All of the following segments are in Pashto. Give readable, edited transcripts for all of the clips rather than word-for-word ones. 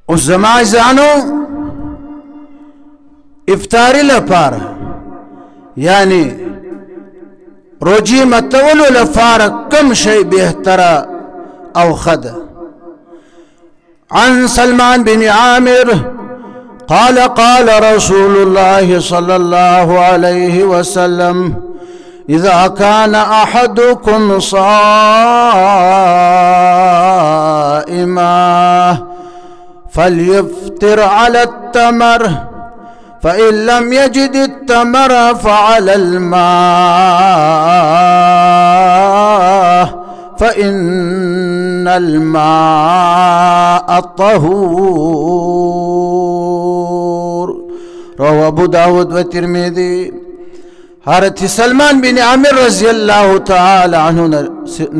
اوس زما عزیزانو افطاري لپاره یعنی روجي متولو لپاره کم شی بهتره او خده. عن سلمان بن عامر قال قال رسول الله صلى الله عليه وسلم إذا كان أحدكم صائما فليفطر على التمر فإن لم يجد التمر فعلى الماء فإن الماء طهور. رواه أبو داود والترمذي. حضرت سلمان بن عامر رضی اللہ تعالی عنہ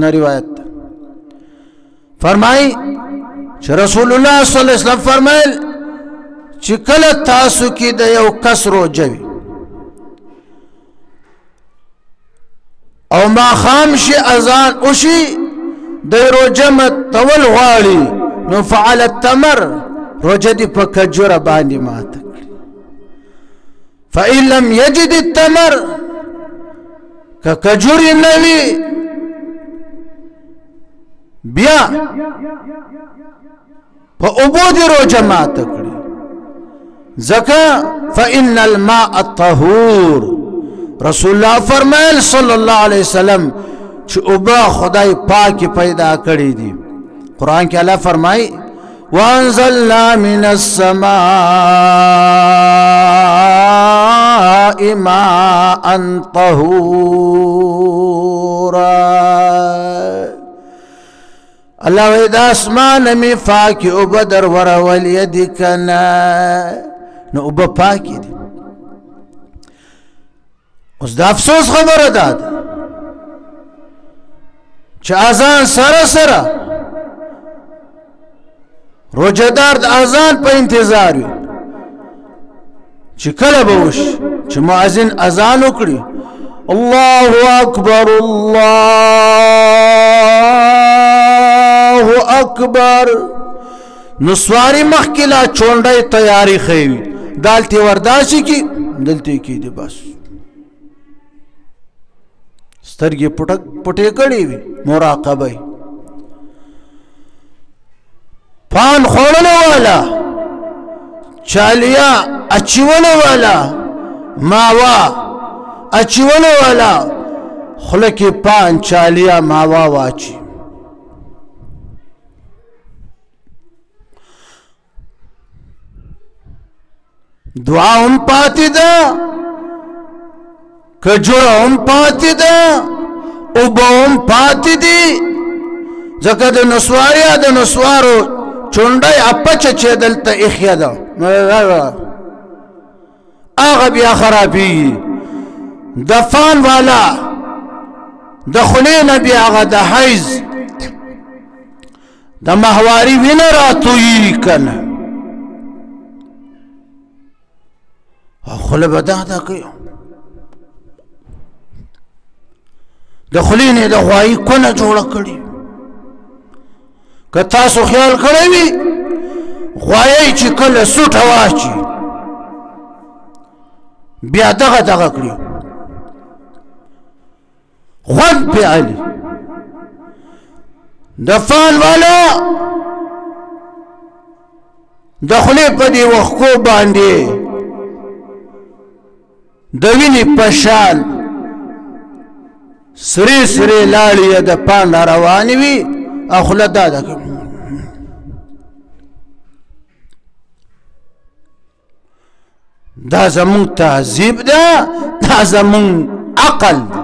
نے روایت فرمائی چې رسول الله صلی الله علیه وسلم فرمایل چې کله تاسو کې د یو کس روژه وي او ماښام شي اذان وشي د روژه ماتول غواړي نو فعل التمر روژه دې په کجوره باندې ماته کړي. فإن لم يجد التمر که کجوري نه وي بیا په اوبو دې روژه ماته کړي ځکه فإن الماء الطهور. رسول الله فرمایل صلی الله علیه وسلم چې اوبه خدای پاک پیدا کړي دي. قرآن کې الله فرمایي وأنزلنا من السماء ماء طهورا. الله وی د اسمان می پاکي اوبه در ورولې دي کنه نو اوبه پاکي دي. اوس د افسوس خبره ده چې اذان سره سره روجهدار د اذان په انتظار وي چې کله به وشي چې مؤذن اذان وکړي الله اکبر الله اکبر نو سواری مخکې لا چونډۍ تیاری ښیي دالتې ورداسي کې دلته کې دي بس سترګې پټې کړې وي مراقبه پان خوړلو والا چالیا اچولو والا ماوا اچولو والا خوله کې پان چالیا ماوا واچي دعا هم پاتې ده کجوره هم پاتې ده اوبه هم پاتې دي ځکه د نسواریا د نسوارو چونډۍ اپچه چې دلته ایښې ده هغه بیا خرابېږي د فان والا د خولې نه بیا هغه د حیض د ماهواري وینه راتویي که نه خوله به دا کوي د خولې نه د غوایي کونه جوړه کړي که تاسو خیال کړی وي غوایي چې کله سوټه واچي بیا دغه کړي خوند پې علي د فان والا د خولې په دې وښکو باندې د وینې په شان سری سری لاړې د پان را روانې وي او خوله دا کوي دا زمونږ تهذیب ده دا زمونږ عقل ده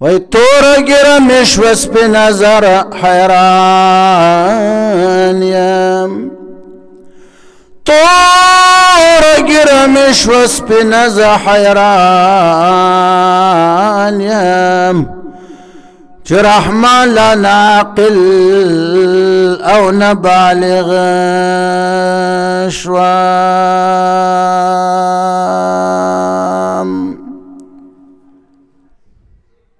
وای توره ګیره مې شوه سپین زره حیران یم توره ګیره مې شوه سپین زره حیران یم چې رحمان لا ناقل او نه بالغ شوه